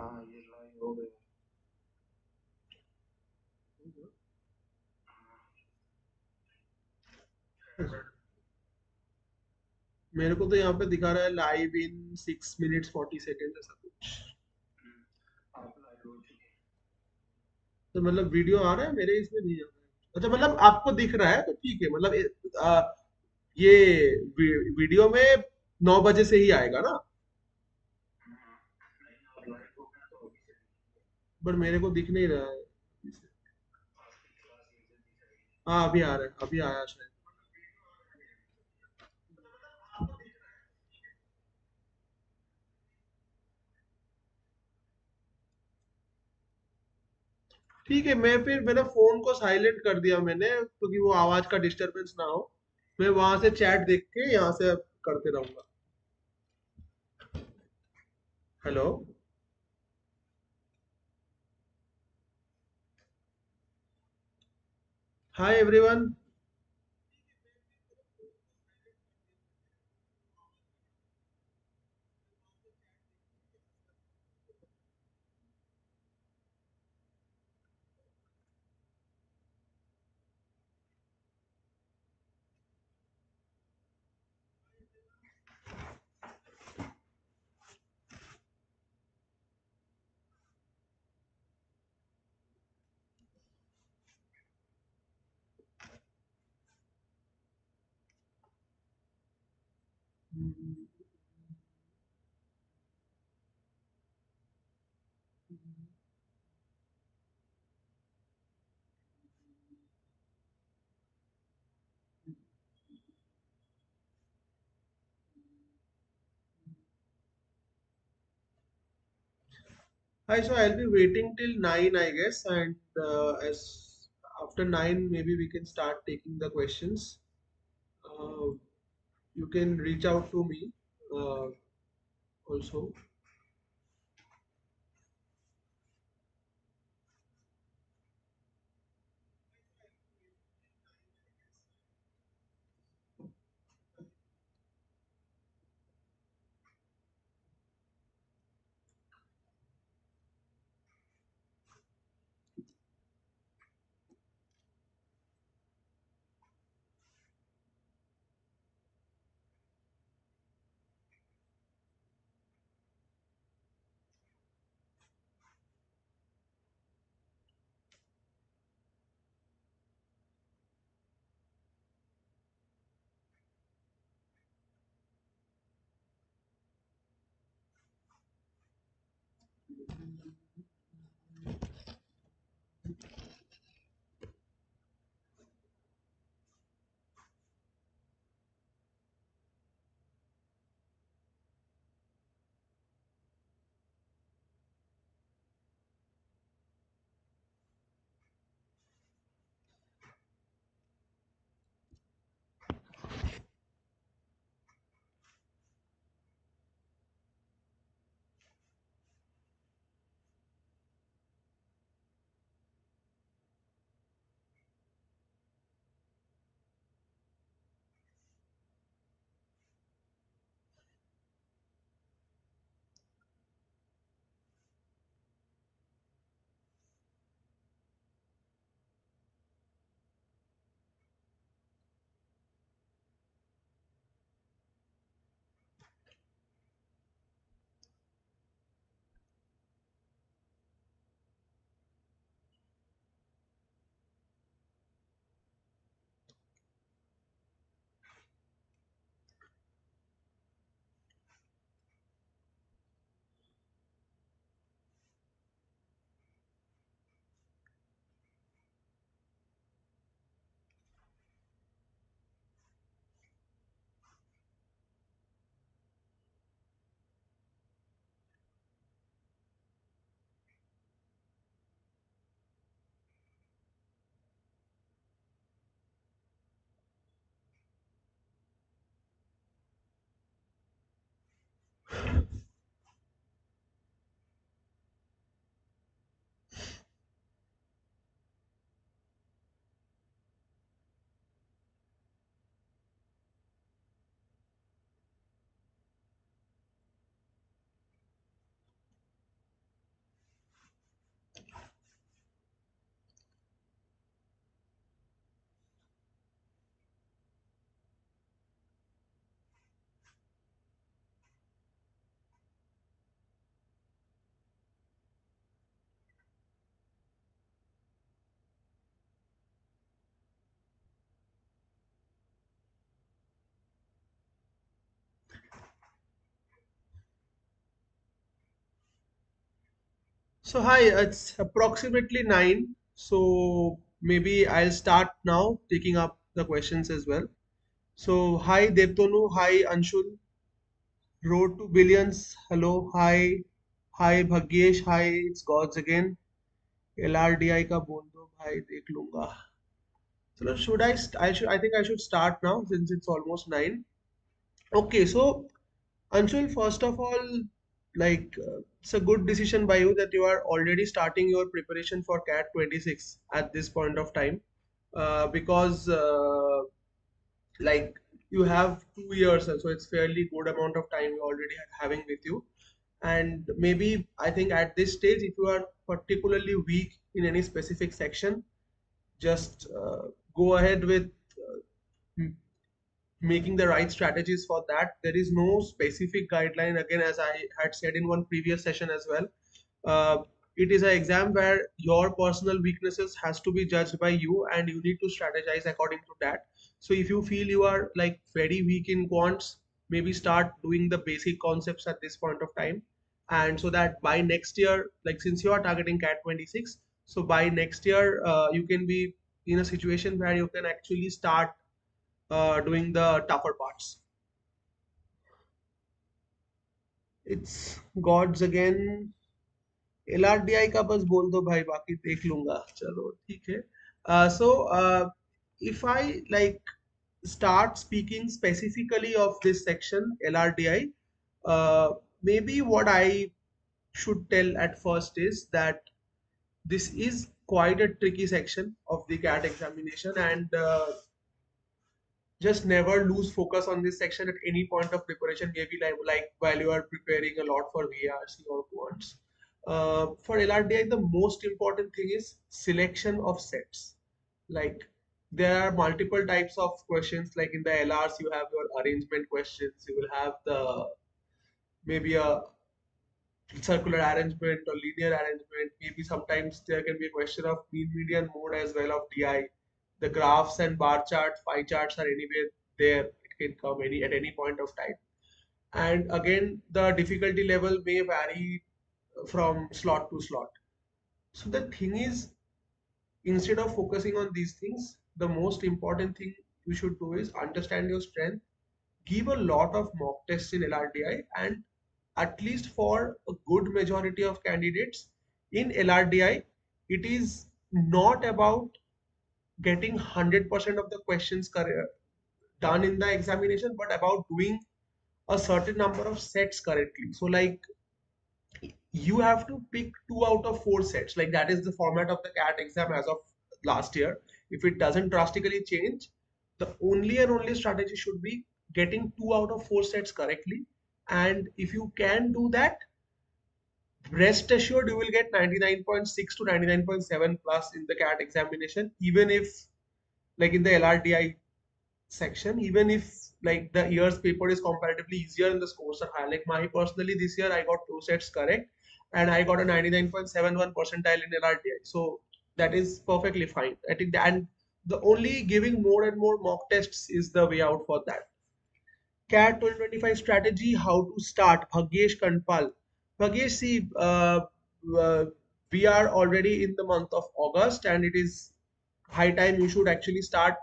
हाँ ये लाइव हो गया। मेरे को तो यहाँ पे दिखा रहा है लाइव इन 6 minutes 40 seconds ऐसा कुछ। आप लाइव हो चुके। तो मतलब वीडियो आ रहा है मेरे इसमें नहीं आ रहा है। अच्छा मतलब आपको दिख रहा है तो ठीक है मतलब ये वीडियो में 9 बजे से ही आएगा ना। नहीं आप लाइव हो गया तो अभी से पर मेरे को दिख नहीं रहा है। आपकी क्लास ये जल्दी जाएगी। हाँ अभी आ रहा है अभी आया शायद। ठीक है मैं फिर मेरा फोन को साइलेंट कर दिया मैंने क्योंकि वो आवाज का डिस्टरबेंस ना हो। मैं वहां से चैट देख के यहाँ से करते रहूंगा। Hello. Hi everyone. Hi, so I'll be waiting till 9, I guess, and as after 9, maybe we can start taking the questions. Uh, you can reach out to me also. So hi, it's approximately 9. So maybe I'll start now taking up the questions as well. So hi Devtonu, hi Anshul, Road to Billions, hello, hi Bhagyesh, hi, it's Gods again. LRDI का बोल दो भाई देख लूंगा. So should I think I should start now since it's almost 9. Okay, so Anshul, first of all, it's a good decision by you that you are already starting your preparation for CAT 26 at this point of time, because like you have 2 years, so it's fairly good amount of time you already having with you. And maybe I think at this stage, if you are particularly weak in any specific section, just go ahead with making the right strategies for that. There is no specific guideline, again, as I had said in one previous session as well. uh, it is an exam where your personal weaknesses has to be judged by you, and you need to strategize according to that. So if you feel you are like very weak in quants, maybe start doing the basic concepts at this point of time, and so that by next year, like since you are targeting cat 26, so by next year you can be in a situation where you can actually start doing the tougher parts. It's gods again. LRDI का बस बोल दो भाई, बाकी देख लूंगा, चलो ठीक है. So if I like start speaking specifically of this section LRDI, uh, maybe what I should tell at first is that this is quite a tricky section of the CAT examination, and just never lose focus on this section at any point of preparation, maybe like while you are preparing a lot for VARC or quants. For LRDI, the most important thing is selection of sets. Like there are multiple types of questions, like in the LRs you have your arrangement questions, you will have the maybe a circular arrangement or linear arrangement. Maybe sometimes there can be a question of mean median mode as well of DI. The graphs and bar chart, pie charts are anywhere there. It can come at any point of time. And again, the difficulty level may vary from slot to slot. So the thing is, instead of focusing on these things, the most important thing you should do is understand your strength, give a lot of mock tests in LRDI, and at least for a good majority of candidates in LRDI, it is not about getting 100% of the questions done in the examination, but about doing a certain number of sets correctly. So like you have to pick 2 out of 4 sets. Like that is the format of the CAT exam as of last year. If it doesn't drastically change, the only and only strategy should be getting 2 out of 4 sets correctly. And if you can do that, rest assured you will get 99.6 to 99.7 plus in the CAT examination, even if like in the LRDI section, even if like the year's paper is comparatively easier and the scores are high. Like my personally this year I got 2 sets correct and I got a 99.71 percentile in LRTI. So that is perfectly fine. I think that, and the only giving more and more mock tests is the way out for that. CAT 2025 strategy, how to start. Bhagyesh Kanpal. Bhagyesh, see, we are already in the month of August and it is high time you should actually start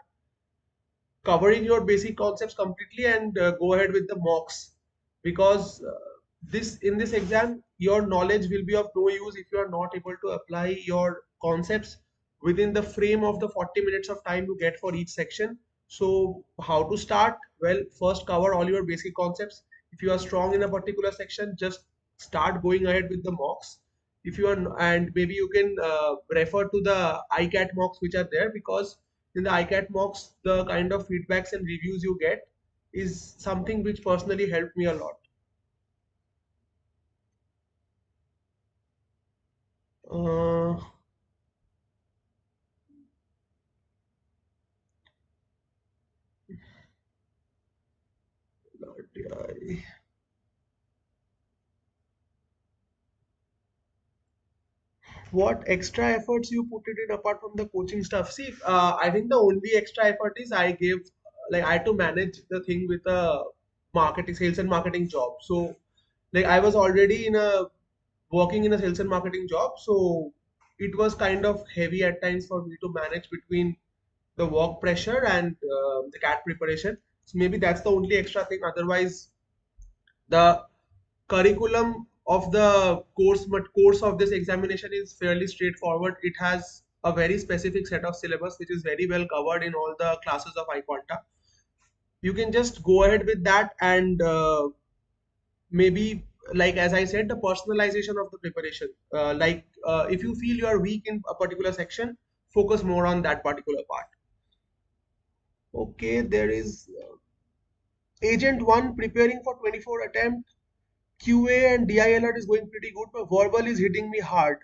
covering your basic concepts completely and go ahead with the mocks, because this in this exam your knowledge will be of no use if you are not able to apply your concepts within the frame of the 40 minutes of time you get for each section. So how to start? Well, first cover all your basic concepts. If you are strong in a particular section, just start going ahead with the mocks. If you are and maybe you can refer to the icat mocks which are there, because in the icat mocks the kind of feedbacks and reviews you get is something which personally helped me a lot. uh, LRDI. What extra efforts you put it in apart from the coaching stuff? See, I think the only extra effort is I gave, like I had to manage the thing with a marketing, sales and marketing job. So like I was already in a working in a sales and marketing job, so it was kind of heavy at times for me to manage between the work pressure and the CAT preparation. So maybe that's the only extra thing. Otherwise, the curriculum of the course of this examination is fairly straightforward. It has a very specific set of syllabus which is very well covered in all the classes of iQuanta. You can just go ahead with that, and maybe, like as I said, the personalization of the preparation. If you feel you are weak in a particular section, focus more on that particular part. Okay, there is agent 1 preparing for 24 attempt. QA and DILR is going pretty good, but verbal is hitting me hard.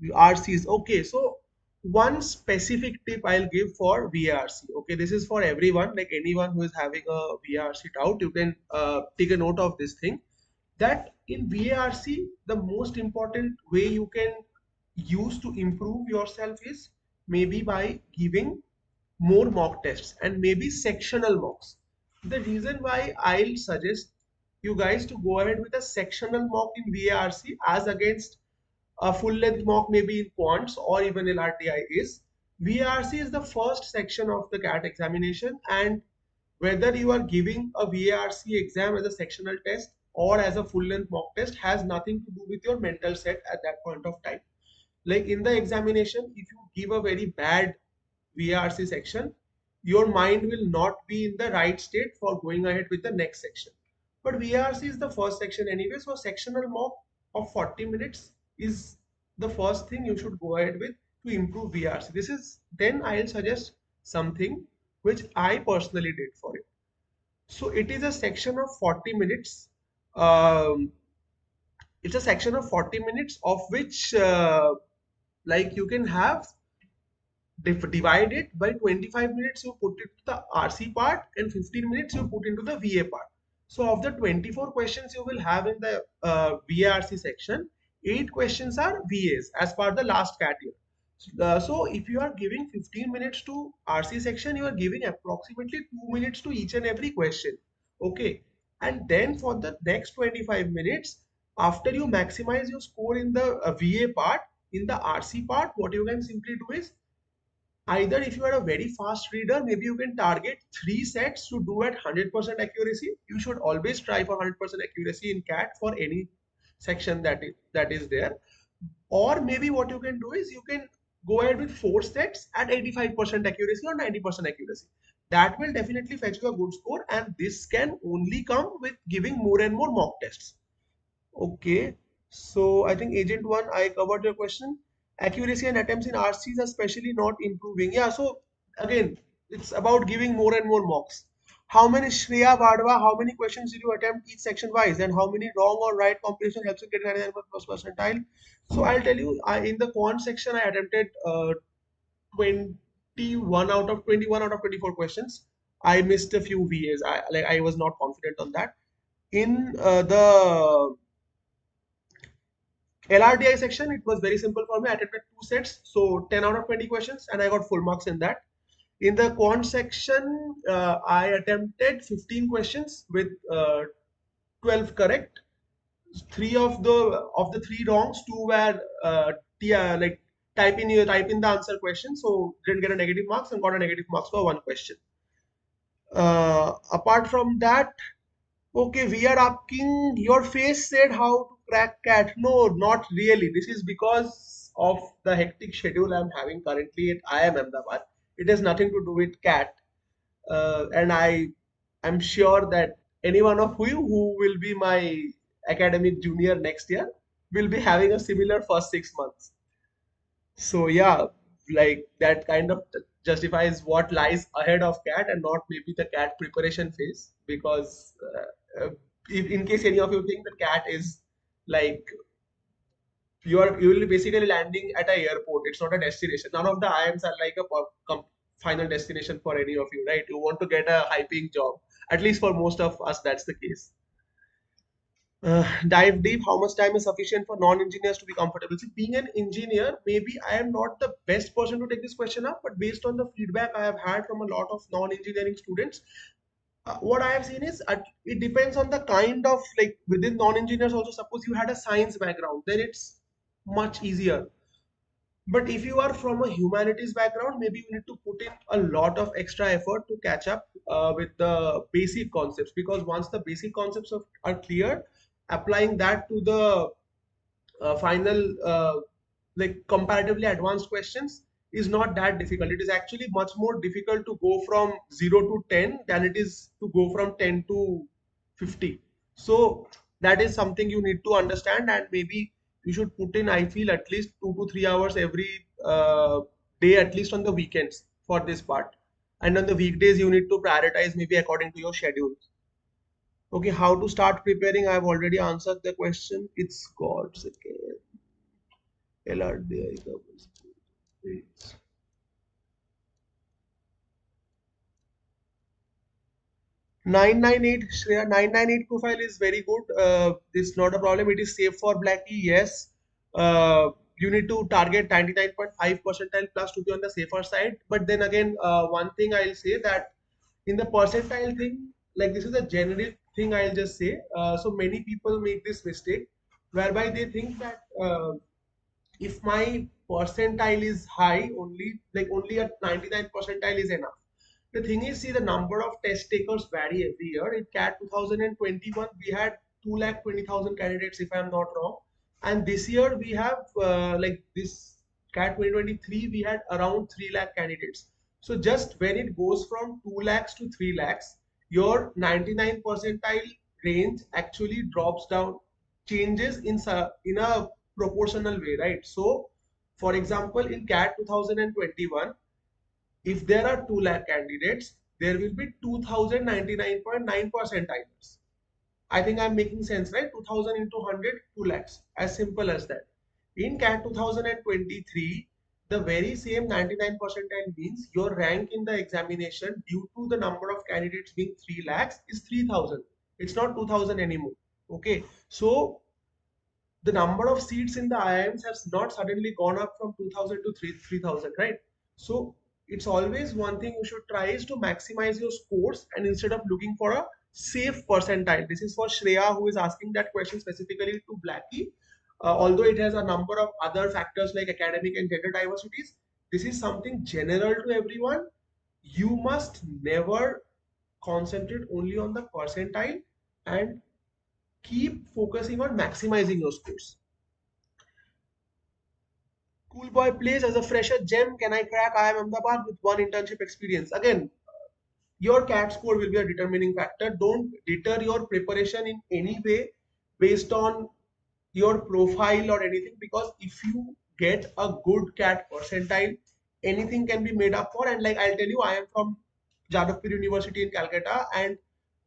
RCs. Okay, so one specific tip I'll give for VARC. Okay, this is for everyone, like anyone who is having a VARC doubt, you can take a note of this thing. That in VARC, the most important way you can use to improve yourself is maybe by giving more mock tests and maybe sectional mocks. The reason why I'll suggest you guys to go ahead with a sectional mock in VARC as against a full length mock maybe in quants or even LRDI is VARC is the first section of the CAT examination, and whether you are giving a VARC exam as a sectional test or as a full length mock test has nothing to do with your mental set at that point of time. Like in the examination, if you give a very bad VARC section, your mind will not be in the right state for going ahead with the next section. But VARC is the first section anyway, so sectional mock of 40 minutes is the first thing you should go ahead with to improve VARC. This is, then I'll suggest something which I personally did for it. So it is a section of 40 minutes. Um, it's a section of 40 minutes of which like you can have divide it by 25 minutes you put it to the RC part and 15 minutes you put into the VA part. So of the 24 questions you will have in the VARC section, 8 questions are VAs as per the last cat year. So if you are giving 15 minutes to RC section, you are giving approximately 2 minutes to each and every question. Okay. And then for the next 25 minutes, after you maximize your score in the VA part, in the RC part, what you can simply do is, either if you are a very fast reader, maybe you can target 3 sets to do at 100% accuracy. You should always try for 100% accuracy in CAT for any section that is there. Or maybe what you can do is you can go ahead with 4 sets at 85% accuracy or 90% accuracy. That will definitely fetch you a good score, and this can only come with giving more and more mock tests. Okay, so I think agent one, I covered your question. Accuracy and attempts in RCs are especially not improving. Yeah, so again, it's about giving more and more mocks. How many Shreya Vadva, how many questions did you attempt each section wise, and how many wrong or right combination helps you get 99 plus percentile? So I'll tell you, in the quant section, I attempted 21 out of 24 questions. I missed a few VAs. I was not confident on that. In the LRDI section, it was very simple for me. I attempted 2 sets, so 10 out of 20 questions, and I got full marks in that. In the quant section, I attempted 15 questions with 12 correct. Three of the three wrongs, two were like type in the answer question, so didn't get a negative marks and got a negative marks for one question. Apart from that, okay, we are asking, your face said how to crack cat. No, not really. This is because of the hectic schedule I'm having currently at IIM Ahmedabad. It has nothing to do with cat. And I'm sure that any one of you who will be my academic junior next year will be having a similar first 6 months. So yeah, like that kind of justifies what lies ahead of CAT and not maybe the CAT preparation phase. Because if, in case any of you think that CAT is like you will be basically landing at a airport. It's not a destination. None of the IIMs are like a final destination for any of you, right? You want to get a high paying job. At least for most of us, that's the case. Dive deep. How much time is sufficient for non-engineers to be comfortable? See, being an engineer, maybe I am not the best person to take this question up, but based on the feedback I have had from a lot of non-engineering students, What I have seen is it depends on the kind of, like within non-engineers also, suppose you had a science background, then it's much easier. But if you are from a humanities background, maybe you need to put in a lot of extra effort to catch up with the basic concepts, because once the basic concepts are clear, applying that to the final like comparatively advanced questions is not that difficult. It is actually much more difficult to go from 0 to 10 than it is to go from 10 to 50. So that is something you need to understand, and maybe you should put in, I feel, at least 2 to 3 hours every day, at least on the weekends for this part. And on the weekdays, you need to prioritize maybe according to your schedule. Okay, how to start preparing? I've already answered the question. It's God's again. LRDI covers. 998, Shreya, 998 profile is very good. It's not a problem. It is safe for Blackie. Yes. You need to target 99.5 percentile plus to be on the safer side. But then again, one thing I'll say that in the percentile thing, like this is a generic thing, I'll just say. So many people make this mistake whereby they think that if my percentile is high, only like only at 99 percentile is enough. The thing is, see, the number of test takers vary every year. In CAT 2021 we had 2,20,000 candidates, if I'm not wrong, and this year we have like this CAT 2023 we had around 3 lakh candidates. So just when it goes from 2 lakhs to 3 lakhs, your 99 percentile range actually drops down, changes in a proportional way, right? So, for example, in CAT 2021, if there are 2 lakh candidates, there will be 2099.9 percentiles. I think I'm making sense, right? 2000 into 100, 2 lakhs. As simple as that. In CAT 2023, the very same 99 percentile means your rank in the examination due to the number of candidates being 3 lakhs is 3000. It's not 2000 anymore. Okay. So the number of seats in the IIMs has not suddenly gone up from 2000 to 3000, right? So it's always one thing you should try is to maximize your scores, and instead of looking for a safe percentile. This is for Shreya, who is asking that question specifically to Blackie. Although it has a number of other factors like academic and gender diversities, this is something general to everyone. You must never concentrate only on the percentile, and keep focusing on maximizing your scores. Cool boy plays as a fresher gem. Can I crack IIM Ahmedabad with one internship experience? Again, your CAT score will be a determining factor. Don't deter your preparation in any way based on your profile or anything, because if you get a good CAT percentile, anything can be made up for. And like I'll tell you, I am from Jadavpur University in Calcutta, and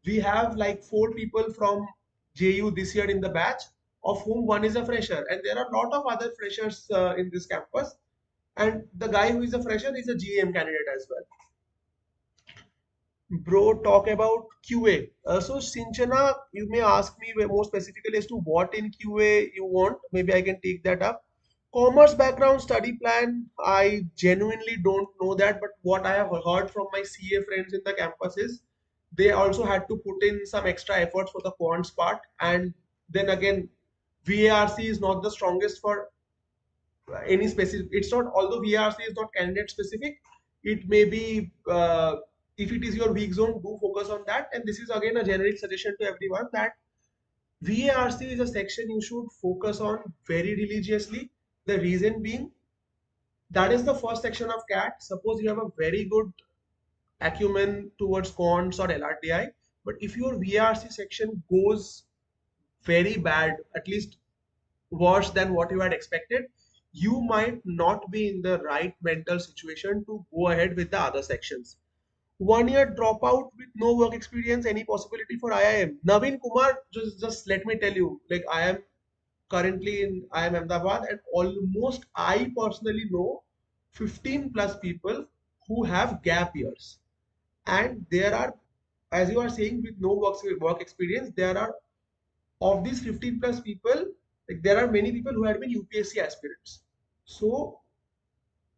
we have like 4 people from JU this year in the batch, of whom one is a fresher, and there are a lot of other freshers in this campus. And the guy who is a fresher is a GM candidate as well. Bro, talk about QA. So, Sinchana, you may ask me more specifically as to what in QA you want. Maybe I can take that up. Commerce background study plan, I genuinely don't know that, but what I have heard from my CA friends in the campus is they also had to put in some extra efforts for the quants part. And then again, VARC is not the strongest for any specific. It's not, although VARC is not candidate specific, it may be if it is your weak zone, do focus on that. And this is again a generic suggestion to everyone that VARC is a section you should focus on very religiously. The reason being, that is the first section of CAT. Suppose you have a very good acumen towards quants or LRDI, but if your VARC section goes very bad, at least worse than what you had expected, you might not be in the right mental situation to go ahead with the other sections. 1 year dropout with no work experience, any possibility for IIM? Naveen Kumar, just let me tell you, like I am currently in IIM Ahmedabad, and almost I personally know 15 plus people who have gap years. And there are, as you are saying, with no work experience, there are, of these 15 plus people, like there are many people who had been UPSC aspirants. So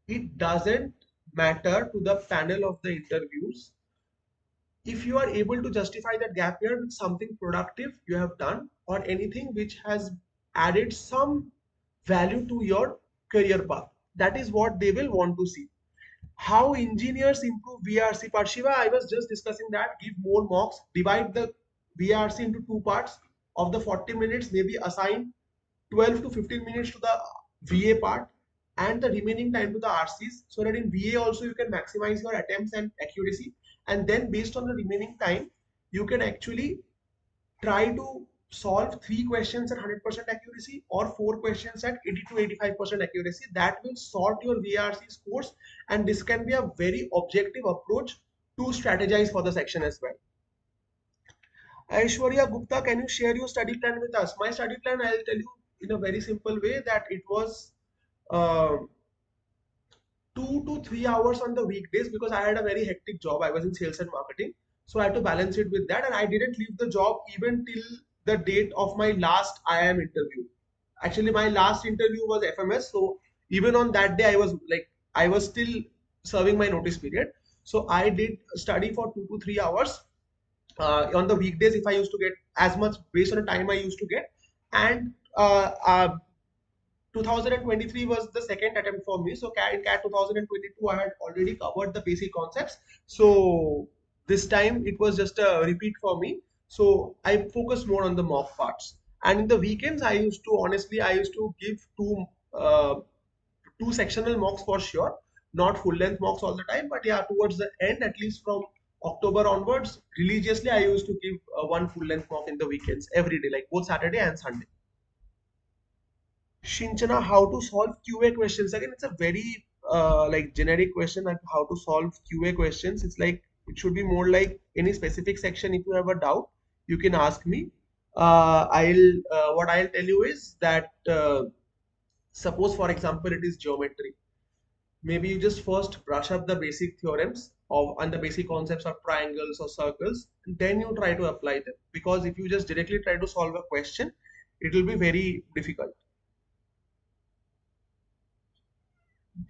it doesn't matter to the panel of the interviews if you are able to justify that gap year with something productive you have done or anything which has added some value to your career path, that is what they will want to see. How engineers improve VRC part? Shiva, I was just discussing that. Give more mocks, divide the VRC into two parts. Of the 40 minutes, maybe assign 12 to 15 minutes to the VA part and the remaining time to the RCs, so that in VA also you can maximize your attempts and accuracy. And then based on the remaining time, you can actually try to solve three questions at 100% accuracy or four questions at 80 to 85% accuracy. That will sort your VRC scores, and this can be a very objective approach to strategize for the section as well. Aishwarya Gupta, can you share your study plan with us? My study plan, I'll tell you in a very simple way that it was uh, 2 to 3 hours on the weekdays because I had a very hectic job. I was in sales and marketing. So I had to balance it with that. And I didn't leave the job even till the date of my last IIM interview. Actually, my last interview was FMS. So even on that day, I was still serving my notice period. So I did study for 2 to 3 hours on the weekdays if I used to get as much based on the time I used to get. And 2023 was the second attempt for me. So in CAT 2022, I had already covered the basic concepts. So this time it was just a repeat for me. So I focused more on the mock parts. And in the weekends, I used to give two sectional mocks for sure, not full length mocks all the time. But yeah, towards the end, at least from October onwards, religiously, I used to give one full length mock in the weekends every day, like both Saturday and Sunday. Shinchana, how to solve QA questions? Again, it's a very like generic question, like how to solve QA questions. It's like it should be more like any specific section. If you have a doubt, you can ask me. I'll what I'll tell you is that suppose, for example, it is geometry. Maybe you just first brush up the basic theorems of and the basic concepts of triangles or circles, and then you try to apply them. Because if you just directly try to solve a question, it will be very difficult.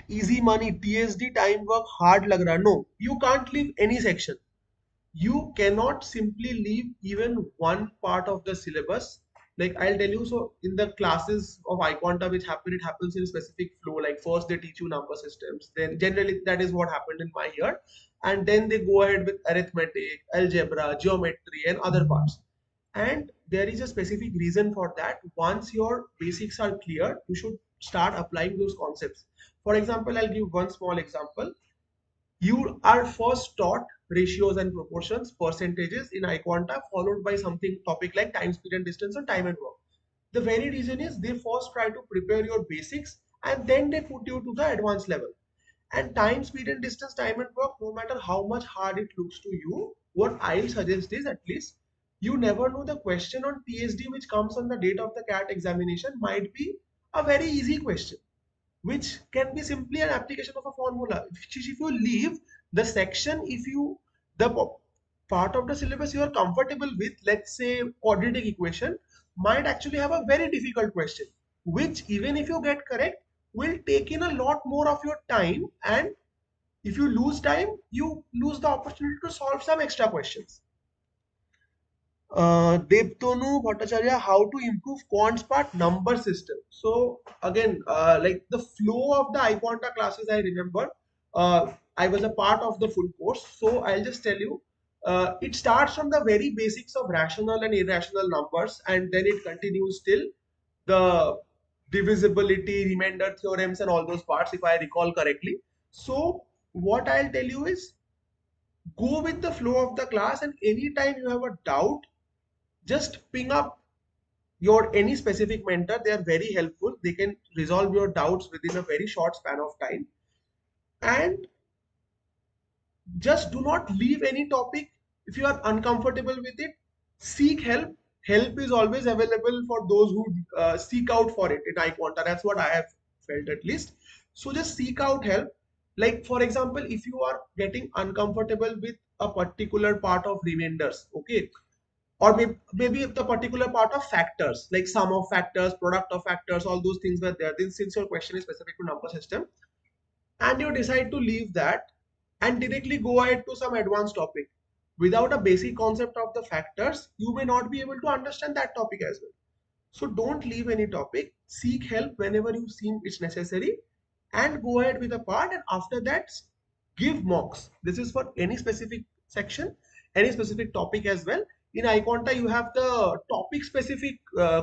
Easy money, TSD, time work, hard lag raha. No, you can't leave any section. You cannot simply leave even one part of the syllabus. Like I'll tell you, so in the classes of iQuanta which happen, it happens in a specific flow. Like first they teach you number systems, then generally that is what happened in my year, and then they go ahead with arithmetic, algebra, geometry, and other parts. And there is a specific reason for that. Once your basics are clear, you should start applying those concepts. For example, I'll give one small example. You are first taught ratios and proportions, percentages in iQuanta, followed by something topic like time, speed, and distance, or time and work. The very reason is they first try to prepare your basics and then they put you to the advanced level. And time, speed, and distance, time and work, no matter how much hard it looks to you, what I'll suggest is at least you never know, the question on TSD which comes on the date of the CAT examination might be a very easy question which can be simply an application of a formula. If you leave the section, if you the part of the syllabus you are comfortable with, let's say quadratic equation, might actually have a very difficult question, which even if you get correct, will take in a lot more of your time. And if you lose time, you lose the opportunity to solve some extra questions. Devtonu Bhattacharya, how to improve quants part number system. So again, like the flow of the iQuanta classes, I remember I was a part of the full course. So I'll just tell you, it starts from the very basics of rational and irrational numbers, and then it continues till the divisibility, remainder theorems, and all those parts, if I recall correctly. So what I'll tell you is go with the flow of the class, and anytime you have a doubt, just ping up your any specific mentor. They are very helpful. They can resolve your doubts within a very short span of time. And just do not leave any topic. If you are uncomfortable with it, seek help. Help is always available for those who seek out for it in iQuanta. That's what I have felt, at least. So just seek out help. Like for example, if you are getting uncomfortable with a particular part of remainders, okay, or maybe the particular part of factors, like sum of factors, product of factors, all those things were there. Then since your question is specific to number system, and you decide to leave that and directly go ahead to some advanced topic, Without a basic concept of the factors, you may not be able to understand that topic as well. So don't leave any topic. Seek help whenever you seem it's necessary, and go ahead with a part. And after that, give mocks. This is for any specific section, any specific topic as well. In iQuanta, you have the topic specific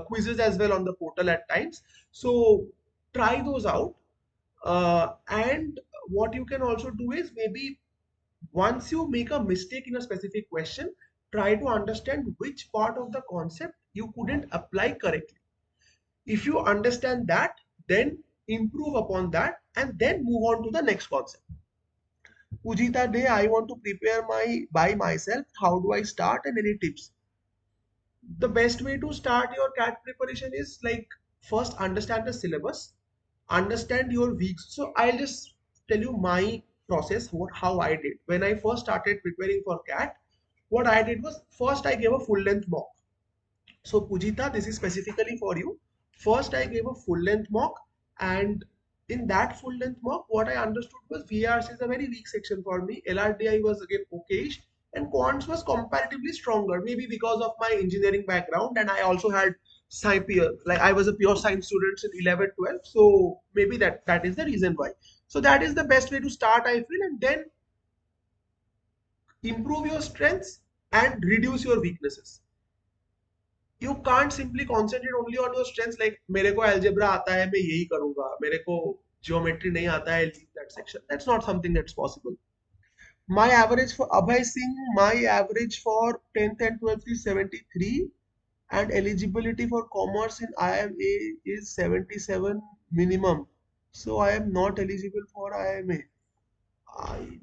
quizzes as well on the portal at times. So try those out. And what you can also do is, maybe once you make a mistake in a specific question, try to understand which part of the concept you couldn't apply correctly. If you understand that, then improve upon that and then move on to the next concept. Ujita Day, I want to prepare my by myself. How do I start, and any tips? The best way to start your CAT preparation is, like, first understand the syllabus, understand your weeks. So I'll just tell you my process, how I did when I first started preparing for CAT. What I did was, first I gave a full length mock. So Pujita, this is specifically for you. First, I gave a full length mock, and in that full length mock, what I understood was VRC is a very weak section for me. LRDI was again okayish, and quants was comparatively stronger, maybe because of my engineering background, and I also had like I was a pure science student in 11, 12, so maybe that is the reason why. So that is the best way to start, I feel, and then improve your strengths and reduce your weaknesses. You can't simply concentrate only on your strengths, like मेरे को algebra आता है मैं यही करूंगा, मेरे को geometry नहीं आता है, leave that section. That's not something that's possible. My average for Abhay Singh, my average for 10th and 12th is 73, and eligibility for commerce in IIM is 77 minimum. So I am not eligible for IIM. I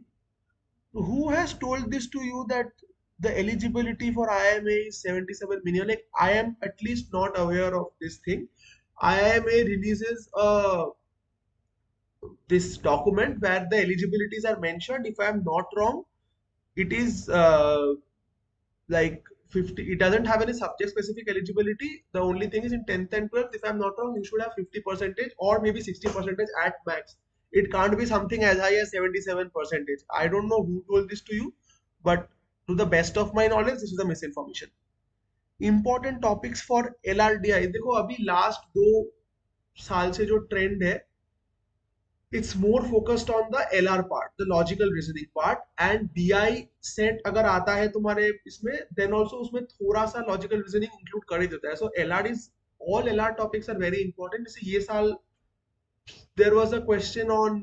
Who has told this to you, that the eligibility for IIMA is 77 million? Like, I am at least not aware of this thing. IIMA releases this document where the eligibilities are mentioned. If I am not wrong, it is like 50. It doesn't have any subject specific eligibility. The only thing is, in 10th and 12th, if I'm not wrong, you should have 50 percentage or maybe 60 percentage at max. It can't be something as high as 77 percentage. I don't know who told this to you, but to the best of my knowledge, this is a misinformation. Important topics for LRDI, देखो अभी last 2 साल से जो trend है, it's more focused on the LR part, the logical reasoning part, and DI set अगर आता है तुम्हारे इसमें, then also उसमें थोड़ा सा logical reasoning include कर ही देता है. So LR is, all LR topics are very important. जैसे ये साल there was a question on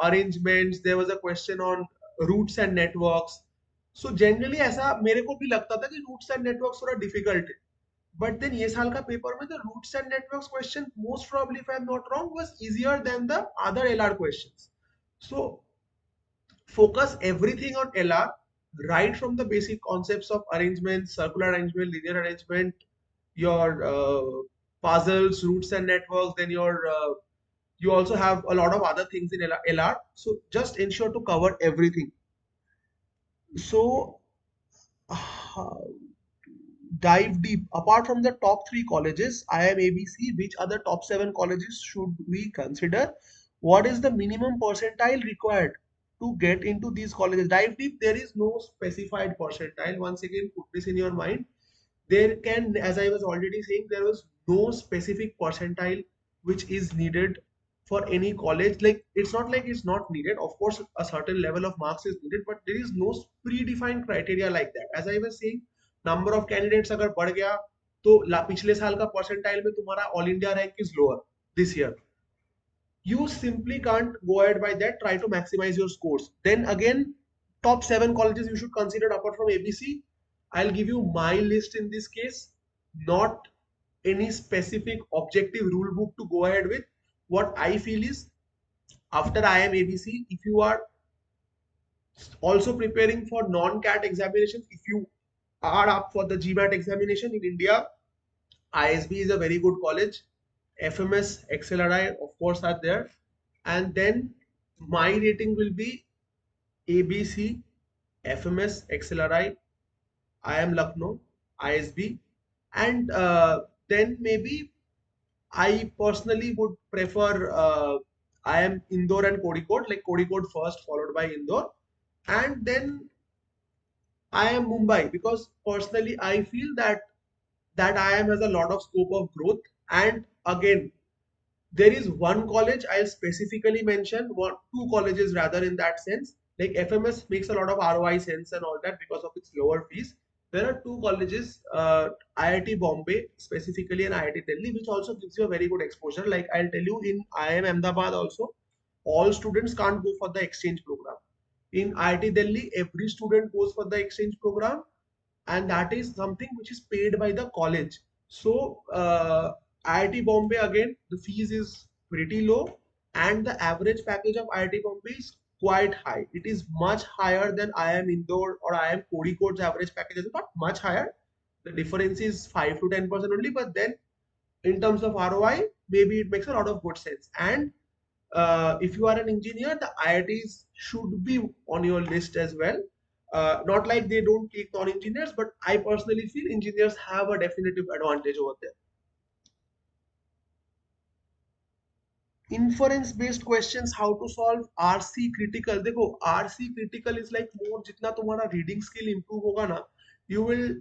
arrangements, there was a question on roots and networks. So generally ऐसा मेरे को भी लगता था कि roots and networks थोड़ा difficult है. But then ये साल का पेपर में the roots and networks question, most probably if I'm not wrong, was easier than the other LR questions. So focus everything on LR, right from the basic concepts of arrangement, circular arrangement, linear arrangement, your puzzles, roots and networks, then your you also have a lot of other things in LR. So just ensure to cover everything. So dive deep. Apart from the top 3 colleges, IIM ABC, which other top 7 colleges should we consider? What is the minimum percentile required to get into these colleges? Dive deep. There is no specified percentile. Once again, put this in your mind. There can, as I was already saying, there was no specific percentile which is needed for any college. Like, it's not like it's not needed. Of course, a certain level of marks is needed, but there is no predefined criteria like that. As I was saying, number of candidates अगर बढ़ गया तो पिछले साल का percentile में तुम्हारा all India rank is lower this year. You simply can't go ahead by that. Try to maximize your scores. Then again, top 7 colleges you should consider apart from ABC. I'll give you my list in this case, not any specific objective rule book to go ahead with. What I feel is, after IIM ABC, if you are also preparing for non-CAT examinations, if you are up for the GMAT examination in India, ISB is a very good college. FMS, XLRI, of course, are there. And then my rating will be ABC, FMS, XLRI, IIM Lucknow, ISB. And then maybe I personally would prefer IIM Indore and Kozhikode, like Kozhikode first, followed by Indore. And then IIM Mumbai, because personally I feel that IIM has a lot of scope of growth. And again, there is one college I'll specifically mention, one, two colleges rather in that sense. Like FMS makes a lot of ROI sense and all that because of its lower fees. There are two colleges, IIT Bombay specifically and IIT Delhi, which also gives you a very good exposure. Like I'll tell you, in IIM Ahmedabad also, all students can't go for the exchange program. In IIT Delhi, every student goes for the exchange program, and that is something which is paid by the college. So IIT Bombay, again, the fees is pretty low, and the average package of IIT Bombay is quite high. It is much higher than IIM Indore or IIM Kozhikode's average package. It's not much higher. The difference is 5 to 10% only, but then in terms of ROI, maybe it makes a lot of good sense. And if you are an engineer, the IITs should be on your list as well. Not like they don't take non-engineers, but I personally feel engineers have a definitive advantage over there. Inference based questions, how to solve RC critical. देखो, RC critical is like more, जितना तुम्हारा reading skill improve होगा ना, you will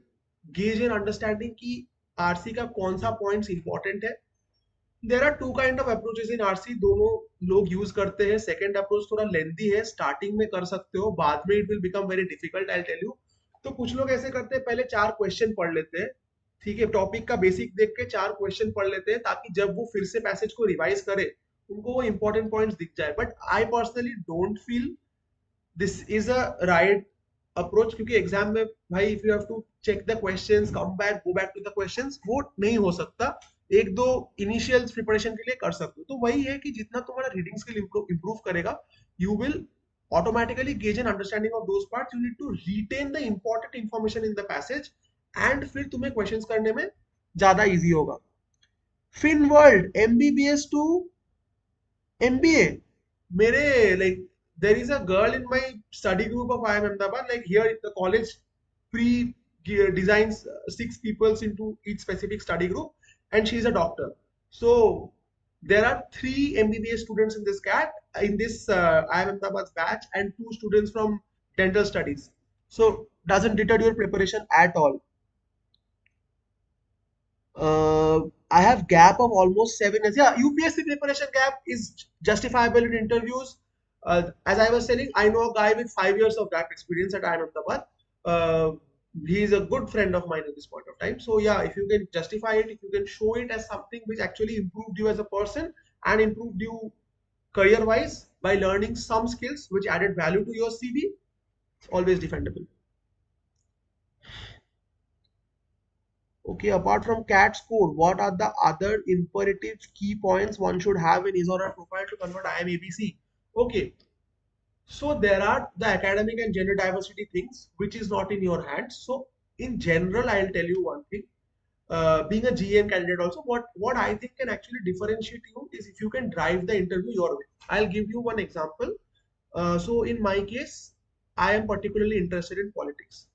gauge an understanding कि RC का कौन सा points important है. There are two kind of approaches in RC, दोनों लोग यूज करते हैं. सेकंड अप्रोच थोड़ा लेंथी है, स्टार्टिंग में कर सकते हो, बाद में it will become very difficult, I tell you. तो कुछ लोग ऐसे करते हैं, पहले चार क्वेश्चन पढ़ लेते हैं, ठीक है, टॉपिक का बेसिक देख के चार क्वेश्चन पढ़ लेते हैं, ताकि जब वो फिर से पैसेज को रिवाइज करे, उनको वो इंपॉर्टेंट पॉइंट्स दिख जाए. But I personally don't feel this is a right approach, क्योंकि एग्जाम में भाई, if you have to check the questions, come back, go back to the questions, वो नहीं हो सकता. एक दो इनिशियल प्रिपरेशन के लिए कर सकते हो. तो वही है कि जितना तुम्हारा रीडिंग स्किल इंप्रूव करेगा, you will automatically gauge an understanding of those parts. You need to retain the important information in the passage, and फिर तुम्हें क्वेश्चंस करने में ज्यादा इजी होगा. फिन वर्ल्ड MBBS टू MBA. मेरे, like, there is a girl in my study group of IIM Ahmedabad. Like here, the college pre designs six peoples into each specific study group, and she is a doctor. So there are three MBBS students in this IIM Ahmedabad's batch, and two students from dental studies. So doesn't deter your preparation at all. uh, I have gap of almost 7 years. Yeah, UPSC preparation gap is justifiable in interviews. As I was telling, I know a guy with 5 years of gap experience at IIM Ahmedabad. Uh, he is a good friend of mine at this point of time. So yeah, if you can justify it, if you can show it as something which actually improved you as a person and improved you career-wise by learning some skills which added value to your CV, it's always defendable. Okay, apart from CAT score, what are the other imperative key points one should have in his or her profile to convert IIM ABC? Okay, so there are the academic and gender diversity things which is not in your hands. So in general, I'll tell you one thing. Being a GM candidate also, what I think can actually differentiate you is if you can drive the interview your way. I'll give you one example. So in my case, I am particularly interested in politics.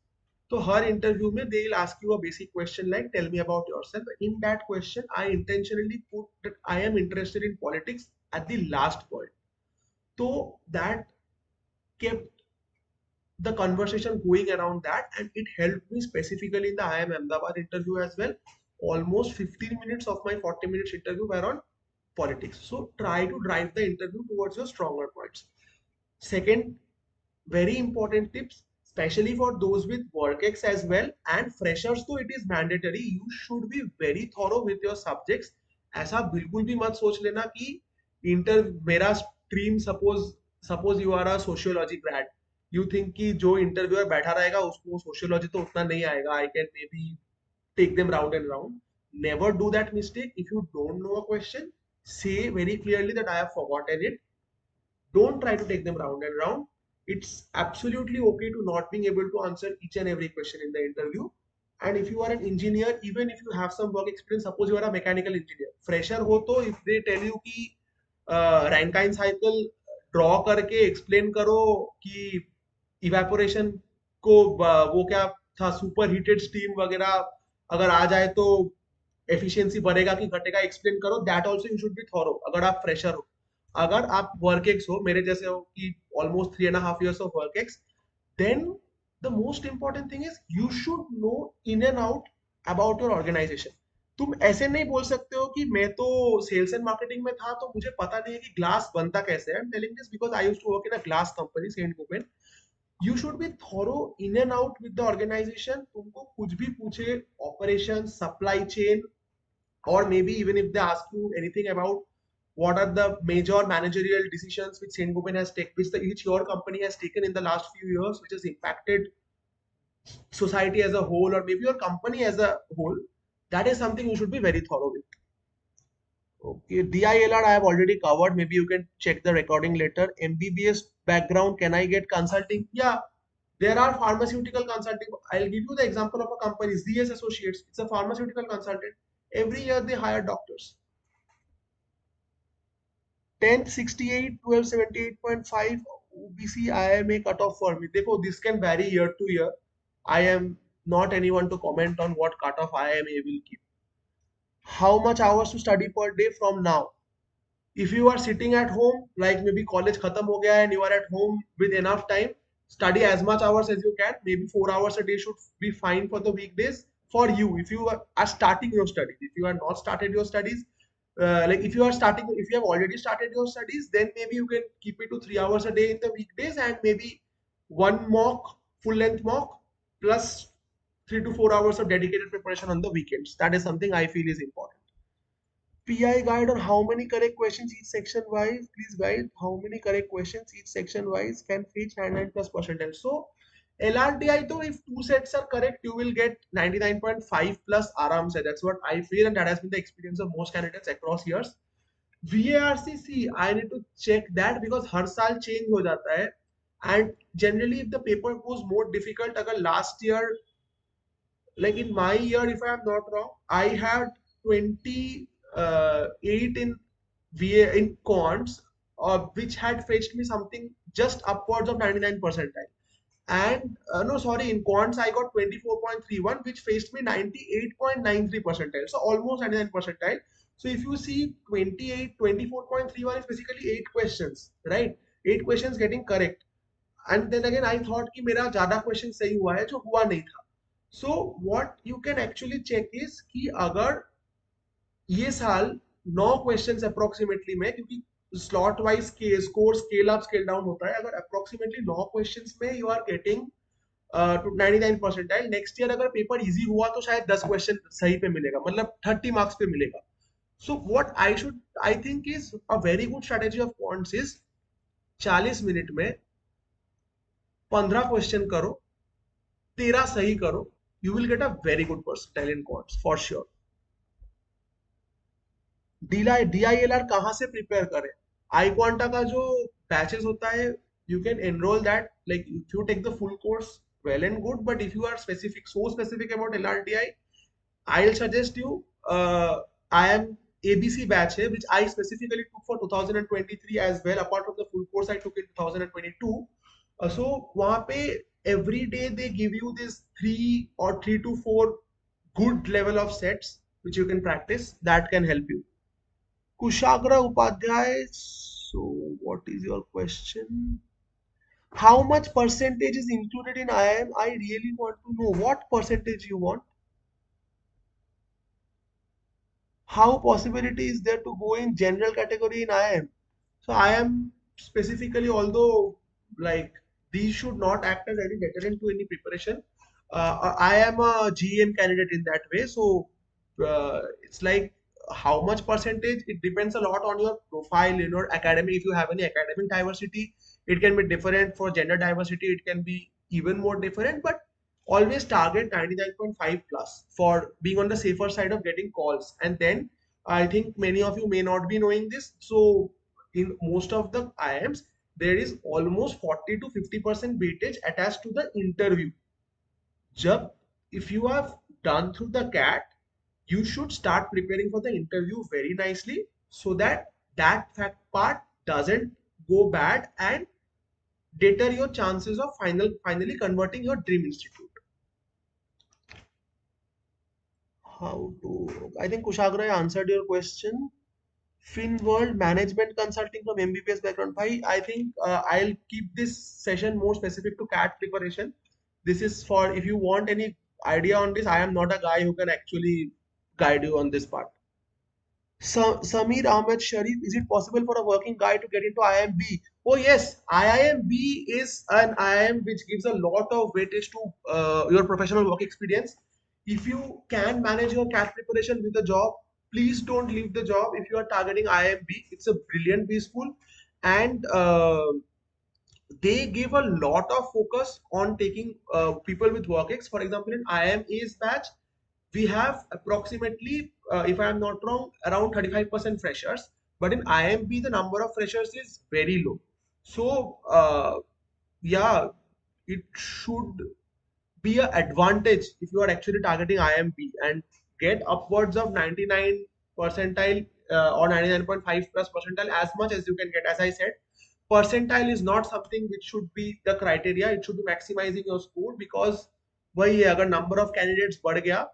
So her interview में they will ask you a basic question like, tell me about yourself. In that question, I intentionally put that I am interested in politics at the last point. So that kept the conversation going around that, and it helped me specifically in the IIM Ahmedabad interview as well. Almost 15 minutes of my 40 minutes interview were on politics. So try to drive the interview towards your stronger points. Second, very important tips, especially for those with work as well and freshers, तो it is mandatory, you should be very thorough with your subjects. ऐसा बिल्कुल भी मत सोच लेना कि inter मेरा stream, suppose you are a sociology grad, you think कि जो इंटरव्यूअर बैठा रहेगा उसको सोशियोलॉजी तो उतना नहीं आएगा, I can may be take them round and round. Never do that mistake. If you don't know a question, say very clearly that I have forgotten it. Don't try to take them round and round. It's absolutely okay to not being able to answer each and every question in the interview. And if you are an engineer, even if you have some work experience, suppose you are a mechanical engineer, fresher ho, to if they tell you कि Rankine cycle draw करके explain करो कि evaporation को वो क्या था, super heated steam वगैरह अगर आ जाए तो एफिशिएंसी बढ़ेगा कि घटेगा, एक्सप्लेन करो. That also you should be thorough अगर आप फ्रेशर हो. अगर आप वर्क एक्स हो, मेरे जैसे हो कि almost 3.5 years of work ex, then the most important thing is you should know in and out about your organization. तुम ऐसे नहीं बोल सकते हो कि मैं तो सेल्स एंड मार्केटिंग में था तो मुझे पता नहीं है कि ग्लास बनता कैसे है. I am telling this because I used to work in a glass company Saint Gobain. You should be thorough in and out with the organization. तुमको कुछ भी पूछे operations, supply chain, or maybe even if they ask you anything about what are the major managerial decisions which Saint Gobain has taken, which your company has taken in the last few years, which has impacted society as a whole, or maybe your company as a whole, that is something you should be very thorough with. Okay, DILR I have already covered. Maybe you can check the recording later. MBBS background, can I get consulting? Yeah, there are pharmaceutical consulting. I'll give you the example of a company, ZS Associates. It's a pharmaceutical consultant. Every year they hire doctors. 10th 68, 12 78.5 OBC IIMA cutoff for me. देखो, this can vary year to year. I am not anyone to comment on what cutoff IIMA will keep. How much hours to study per day from now? If you are sitting at home, like maybe college khatam ho gaya and you are at home with enough time, study as much hours as you can. Maybe 4 hours a day should be fine for the weekdays for you. If you are starting your studies, if you are not started your studies, like if you are starting, if you have already started your studies, then maybe you can keep it to 3 hours a day in the weekdays and maybe one mock, full length mock plus 3 to 4 hours of dedicated preparation on the weekends. That is something I feel is important. PI guide on how many correct questions each section wise. Please guide how many correct questions each section wise can fetch 99 plus percentile. So LRDI though, if two sets are correct, you will get 99.5 plus aram se. That's what I feel, and that has been the experience of most candidates across years. VARC, see, I need to check that because हर साल change हो जाता है. And generally, if the paper goes more difficult, अगर last year, like in my year, if I am not wrong, I had 28 in VA in quants, which had fetched me something just upwards of 99 percentile. And no, sorry, in quants I got 24.31, which fetched me 98.93 percentile. So almost 99 percentile. So if you see 28, 24.31 is basically 8 questions, right? 8 questions getting correct. And then again, I thought कि मेरा ज़्यादा question सही हुआ है जो हुआ नहीं था. So what you can actually check is कि अगर ये साल 9 क्वेश्चंस अप्रोक्सीमेटली में, क्योंकि slot wise score scale up scale down होता है, अगर अप्रोक्सीमेटली 9 क्वेश्चंस में you are getting to 99 percentile, next year अगर पेपर इजी हुआ तो शायद 10 क्वेश्चन सही पे मिलेगा, मतलब 30 मार्क्स पे मिलेगा. So what I think is a very good strategy of quants is 40 minute में 15 क्वेश्चन करो, 13 सही करो, you will get a very good percentile in quants for sure. DILR कहाँ से प्रिपेयर करें? iQuanta का जो बैचेस होता है, you can enroll that. Like if you take the full course, well and good. But if you are specific about LRDI, I'll suggest you. I am ABC batch है, which I specifically took for 2023 as well. Apart from the full course I took in 2022. So वहाँ पे every day they give you this 3 or 3 to 4 good level of sets which you can practice. That can help you. Kushagra Upadhyay, so what is your question? How much percentage is included in IIM? I really want to know what percentage you want. How possibility is there to go in general category in IIM? So IIM specifically, although like these should not act as any deterrent to any preparation. I am a GM candidate in that way, so it's like how much percentage, it depends a lot on your profile, academic. If you have any academic diversity, it can be different. For gender diversity, it can be even more different, but always target 99.5 plus for being on the safer side of getting calls. And then I think many of you may not be knowing this, so in most of the IIMs there is almost 40 to 50% weightage attached to the interview. Jab, if you have done through the CAT, you should start preparing for the interview very nicely so that that fact part doesn't go bad and deter your chances of finally converting your dream institute. How to? I think Kushagra, I answered your question. FinWorld Management Consulting from MBBS background. Bhai, I think I'll keep this session more specific to CAT preparation. This is for if you want any idea on this. I am not a guy who can actually guide you on this part. Samir Ahmed Sharif, is it possible for a working guy to get into IIMB? Oh yes, IIMB is an IIM which gives a lot of weightage to your professional work experience. If you can manage your CAT preparation with a job, please don't leave the job if you are targeting IIMB. It's a brilliant B school, and they give a lot of focus on taking people with work ex. For example, in IIMA's batch, we have approximately, if I am not wrong, around 35% freshers. But in IMB, the number of freshers is very low. So, yeah, it should be an advantage if you are actually targeting IMB and get upwards of 99 percentile or 99.5 plus percentile as much as you can get. As I said, percentile is not something which should be the criteria. It should be maximizing your score because वही है अगर number of candidates बढ़ गया,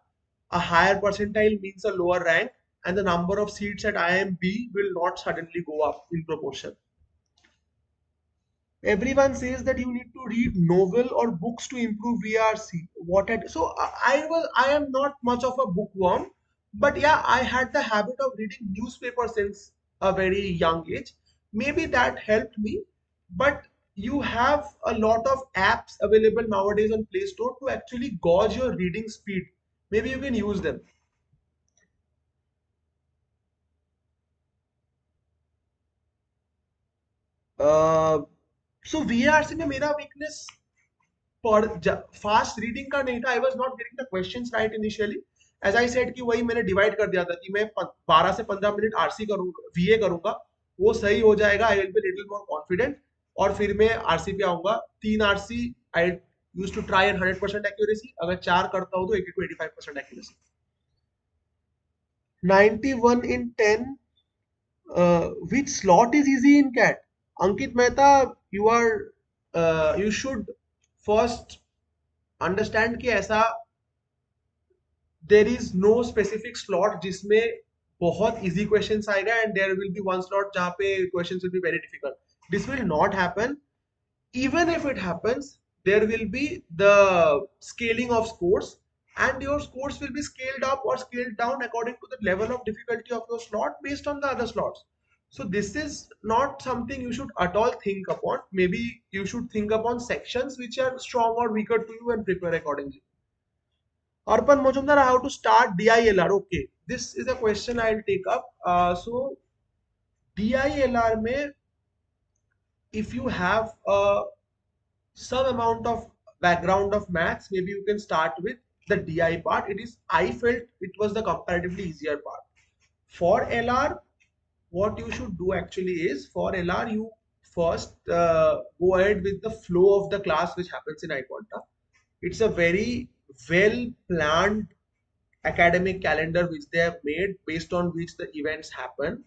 a higher percentile means a lower rank, and the number of seats at IMB will not suddenly go up in proportion. Everyone says that you need to read novel or books to improve VRC. I am not much of a bookworm, but yeah, I had the habit of reading newspapers since a very young age. Maybe that helped me, but you have a lot of apps available nowadays on Play Store to actually gauge your reading speed. Maybe you can use them. Uh, so VRC में मेरा weakness पर fast reading का नहीं था. I was not getting the questions right initially. As I said कि वही मैंने divide कर दिया था कि मैं 12 से 15 मिनट आरसी करूंगा, वीए करूंगा, वो सही हो जाएगा, I will be little more confident, और फिर मैं आरसी पे आऊंगा. 3 RC I use to try at 100% accuracy. अगर 4 करता हूँ तो 80 to 85% accuracy. 91 in 10. Which slot is easy in cat? Ankit Mehta, you should first understand कि ऐसा there is no specific slot जिसमें बहुत easy questions आएगा and there will be one slot जहाँ पे questions will be very difficult. This will not happen. Even if it happens, there will be the scaling of scores, and your scores will be scaled up or scaled down according to the level of difficulty of your slot based on the other slots. So this is not something you should at all think upon. Maybe you should think upon sections which are strong or weaker to you and prepare accordingly. Arpan Mojumdar, how to start DILR? Okay, this is a question I'll take up. So DILR में, if you have some amount of background of maths, maybe you can start with the DI part. I felt it was the comparatively easier part. For LR, what you should do actually is, for LR, you first go ahead with the flow of the class which happens in iQuanta. It's a very well planned academic calendar which they have made based on which the events happen.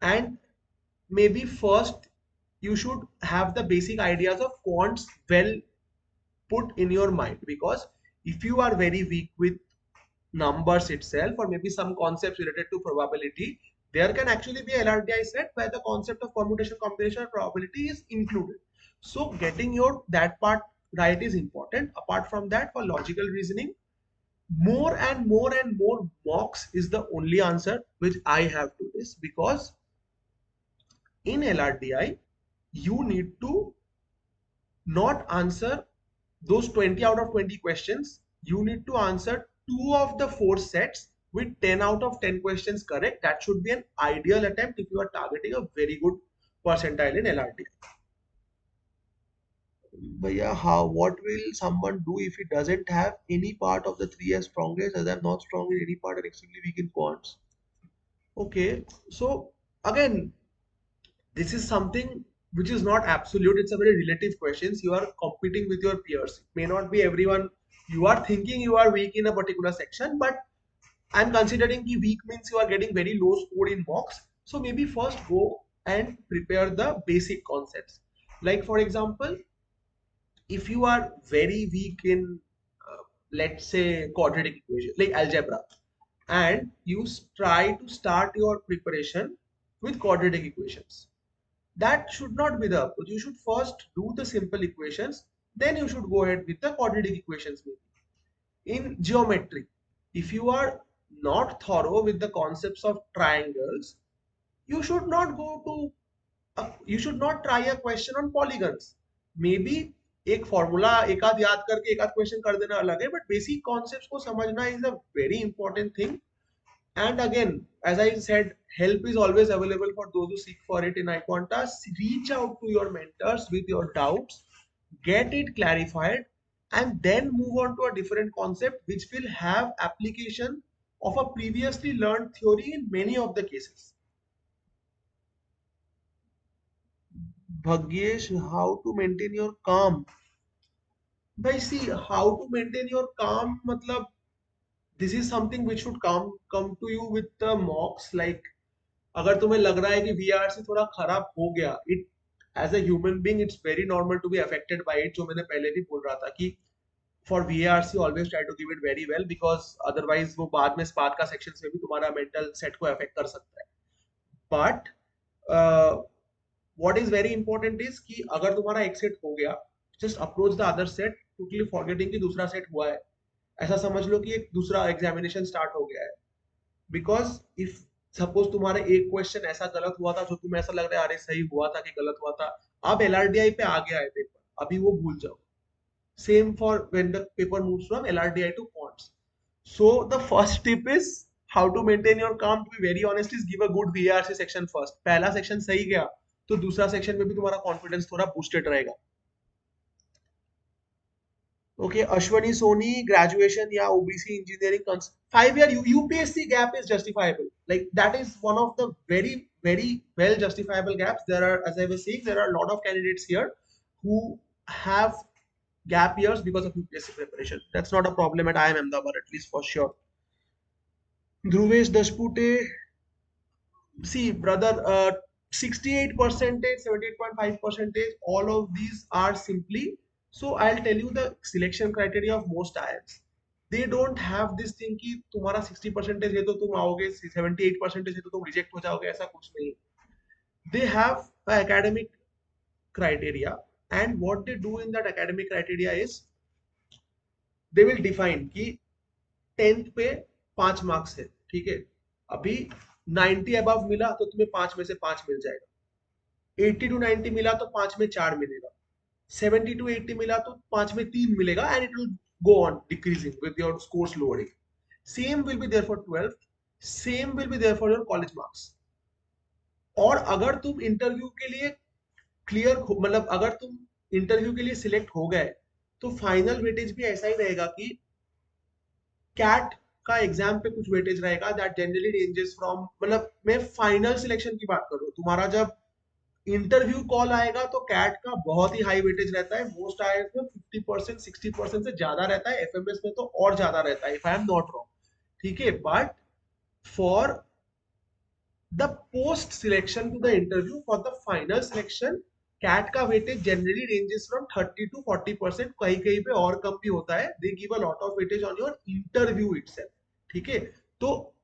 And maybe first you should have the basic ideas of quants well put in your mind, because if you are very weak with numbers itself or maybe some concepts related to probability, there can actually be a LRDI set where the concept of permutation, combination, and probability is included. So getting your that part right is important. Apart from that, for logical reasoning, more and more and more mocks is the only answer which I have to this, because in LRDI you need to not answer those 20 out of 20 questions. You need to answer two of the four sets with 10 out of 10 questions correct. That should be an ideal attempt if you are targeting a very good percentile in LRDI. But yeah, what will someone do if he doesn't have any part of the three as strongest, as I'm not strong in any part and extremely weak in quants? Okay, so again, this is something which is not absolute. It's a very relative questions. You are competing with your peers. It may not be everyone. You are thinking you are weak in a particular section, but I'm considering the weak means you are getting very low score in mocks. So maybe first go and prepare the basic concepts. Like for example, if you are very weak in let's say quadratic equation like algebra, and you try to start your preparation with quadratic equations, that should not be the approach. You should first do the simple equations. then you should go ahead with the quadratic equations maybe. In geometry, if you are not thorough with the concepts of triangles, you should not go to you should not try a question on polygons. Maybe एक formula एक आध याद करके एक आध question कर देना अलग है, बट बेसिक कॉन्सेप्ट्स को समझना is a very important thing. And again, as I said, help is always available for those who seek for it in iQuanta. Reach out to your mentors with your doubts, get it clarified, and then move on to a different concept which will have application of a previously learned theory in many of the cases. Bhagyesh, how to maintain your calm? By see, how to maintain your calm, matlab, this is something which should come to you with the mocks. Like, अगर तुम्हें लग रहा है कि VRC थोड़ा खराब हो गया, it as a human being it's very normal to be affected by it. जो मैंने पहले भी बोल रहा था कि for VARC always try to give it very well because otherwise वो बाद में स्पार्क का सेक्शन में भी तुम्हारा मेंटल सेट को अफेक्ट कर सकता है. But what is very important is कि अगर तुम्हारा एक सेट हो गया, just approach the other set totally forgetting कि दूसरा सेट हुआ है. ऐसा समझ लो कि एक दूसरा एग्जामिनेशन स्टार्ट हो गया है. बिकॉज इफ सपोज तुम्हारे एक क्वेश्चन ऐसा गलत हुआ था जो तुम्हें ऐसा लग रहा है अरे सही हुआ था कि गलत हुआ था, अब LRDI पे आ गया है पेपर, अभी वो भूल जाओ. Same for when the paper moves from LRDI to quants. So the first tip is how to maintain your calm. To be very honest, is give a good VARC section first. पहला section सही गया तो दूसरा section में भी तुम्हारा confidence थोड़ा boosted रहेगा. Okay, Ashwani Soni, graduation, yeah, OBC engineering, 5 year UPSC gap is justifiable. Like that is one of the very, very well justifiable gaps. There are, as I was saying, there are a lot of candidates here who have gap years because of UPSC preparation. That's not a problem at IIM Ahmedabad, at least for sure. Dhruvesh Dashpute, see, brother, 68 percentage, 78.5 percentage, all of these are simply, so I'll tell you the selection criteria of most IIMs. They don't have this thing कि तुम्हारा 60 percentage है तो तुम आओगे, 78 percentage है तो तुम reject हो जाओगे, ऐसा कुछ नहीं. They have a academic criteria, and what they do in that academic criteria is they will define कि 10th पे 5 मार्क्स है, ठीक है. अभी 90 अबव मिला तो तुम्हें 5 में से 5 मिल जाएगा. 80 टू 90 मिला तो 5 में 4 मिलेगा. 70 टू 80 मिला तो 5 में 3 मिलेगा, and it will go on decreasing with your scores lowering. Same will be there for 12th, same will be there for your college marks. और अगर तुम इंटरव्यू के लिए क्लियर, मतलब अगर तुम इंटरव्यू के लिए सिलेक्ट हो गए तो फाइनल वेटेज भी ऐसा ही रहेगा कि कैट का एग्जाम पे कुछ वेटेज रहेगा दैट जनरली रेंजेस फ्रॉम, मतलब मैं फाइनल सिलेक्शन की बात कर रहा हूँ. तुम्हारा जब इंटरव्यू कॉल आएगा तो कैट का बहुत ही हाई वेटेज रहता है. मोस्ट आईआईएम्स में 50% 60% से ज्यादा रहता है. एफएमएस में तो और ज्यादा रहता है, if I am not wrong, ठीक है. But for the post selection to the interview, for the final selection, CAT का weightage generally ranges from 30 to 40%, कहीं कहीं पे और कम भी होता है. They give a lot of weightage on your interview itself, ठीक है. तो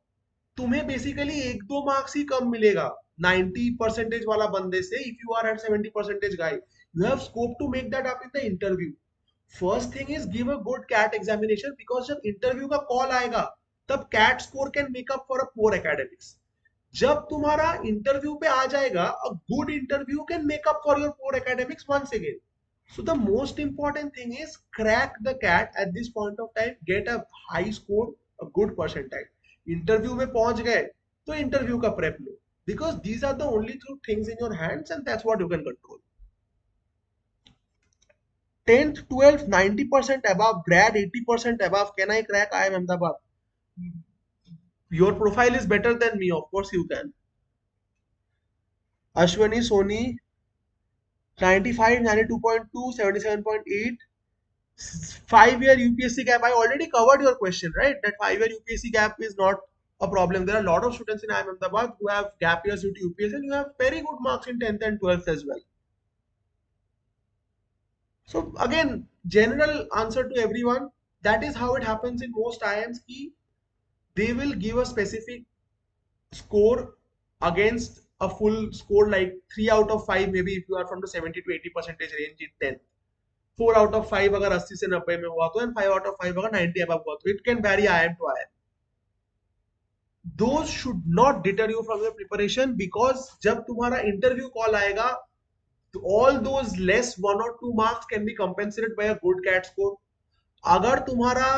तुम्हें बेसिकली एक दो मार्क्स ही कम मिलेगा 90 परसेंटेज वाला बंदे से. If you are at 70 percentage guy, you have scope to make that up in the interview. First thing is give a good CAT examination, because जब इंटरव्यू का कॉल आएगा तब CAT score can make up for a poor academics. जब तुम्हारा interview पे आ जाएगा, a good interview can make up for your poor academics once again. So the most important thing is crack the cat at this point of time, get a high score, a good percentile. Interview में पहुंच गए तो interview का prep low, because these are the only two things in your hands and that's what you can control. 10th 12th 90% above, grad 80% above, can I crack IIM Ahmedabad? Your profile is better than me, of course you can. Ashwani Soni, 95 92.2 77.8. 5 year UPSC gap. I already covered your question, right? That 5 year UPSC gap is not a problem. There are a lot of students in IIM Ahmedabad who have gap years due to UPSC, and you have very good marks in 10th and 12th as well. So again, general answer to everyone, that is how it happens in most IIMs. They will give a specific score against a full score, like 3 out of 5, maybe if you are from the 70 to 80 percentage range in 10th. 4 out of 5 अगर 80 से 90 में हुआ तो, and 5 out of 5 अगर 90 above हुआ तो, it can vary IIM to IIM. Those should not deter you from your preparation, because जब तुम्हारा इंटरव्यू कॉल आएगा, तो all those less 1 or 2 marks can be compensated by a good CAT score. अगर तुम्हारा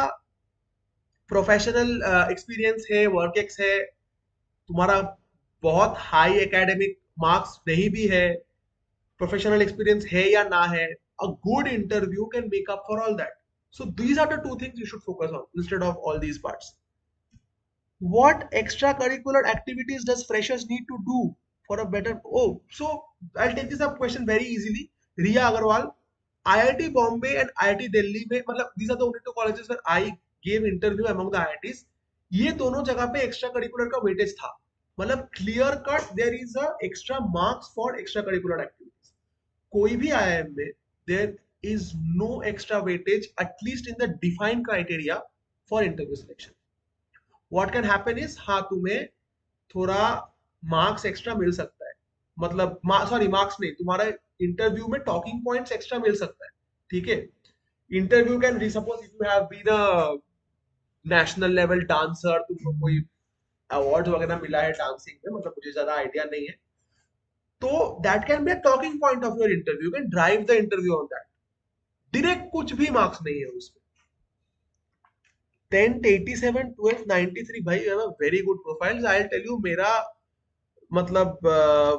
professional experience है, work ex है, तुम्हारा बहुत हाई एकेडमिक मार्क्स नहीं भी है, प्रोफेशनल एक्सपीरियंस है या ना है, a good interview can make up for all that. So these are the two things you should focus on instead of all these parts. What extracurricular activities does freshers need to do for a better? Oh, so I'll take this up question very easily. Riya Agarwal, IIT Bombay and IIT Delhi में, मतलब these are the only two colleges where I gave interview among the IITs. ये दोनों जगह पे extra curricular का weightage था. मतलब clear cut there is a extra marks for extra curricular activities. कोई भी IIM में there is no extra weightage at least in the defined criteria for interview selection. What can happen is, हाँ तुम्हें थोड़ा marks extra मिल सकता है, मतलब sorry marks नहीं, तुम्हारा इंटरव्यू में टॉकिंग पॉइंट्स एक्स्ट्रा मिल सकता है. ठीक है, interview can suppose if you have been a national level dancer, तुमको कोई अवार्ड वगैरह मिला है डांसिंग में, मतलब मुझे ज्यादा आइडिया नहीं है, तो that can be a talking point of your interview, can drive the interview on that. Direct कुछ भी मार्क्स नहीं है उसमें. 10th 87, 12th 93, भाई you have a very good profiles. I will tell you, मेरा मतलब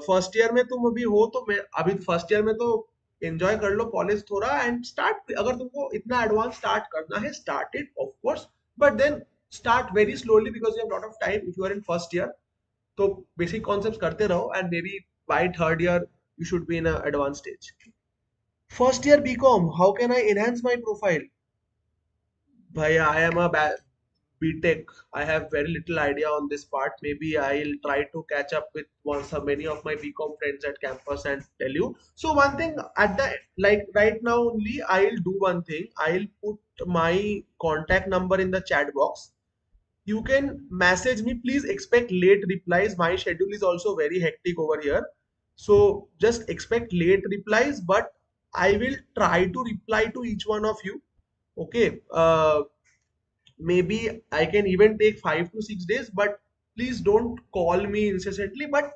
फर्स्ट ईयर में तुम अभी हो, तो मैं अभी फर्स्ट ईयर में तो एंजॉय कर लो कॉलेज थोड़ा, एंड स्टार्ट, अगर तुमको इतना एडवांस स्टार्ट करना है, start it of course, but then start very slowly because you have lot of time if you are in first year. तो बेसिक कॉन्सेप्ट्स करते रहो, and maybe by third year you should be in a advanced stage. First year BCom, how can I enhance my profile? Bhaiya, I am a BTech. I have very little idea on this part. Maybe I'll try to catch up with many of my BCom friends at campus and tell you. So one thing at the, like right now only, I'll do one thing. I'll put my contact number in the chat box. You can message me. Please expect late replies. My schedule is also very hectic over here. So just expect late replies, but I will try to reply to each one of you. Okay. Maybe I can even take 5 to 6 days, but please don't call me incessantly. But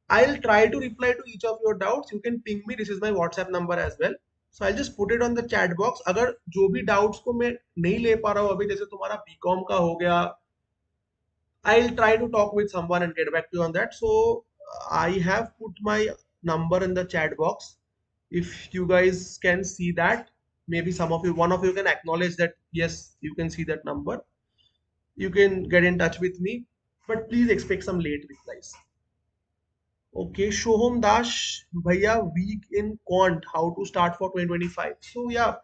I'll try to reply to each of your doubts. You can ping me. This is my WhatsApp number as well. So I'll just put it on the chat box. अगर जो भी doubts को मैं नहीं ले पा रहा हूँ अभी, जैसे तुम्हारा BCom का हो गया, I'll try to talk with someone and get back to you on that. So I have put my number in the chat box. If you guys can see that, maybe some of you, one of you can acknowledge that yes, you can see that number. You can get in touch with me, but please expect some late replies. Okay, Shoham Dash, Bhaiya, week in Quant, how to start for 2025. So yeah,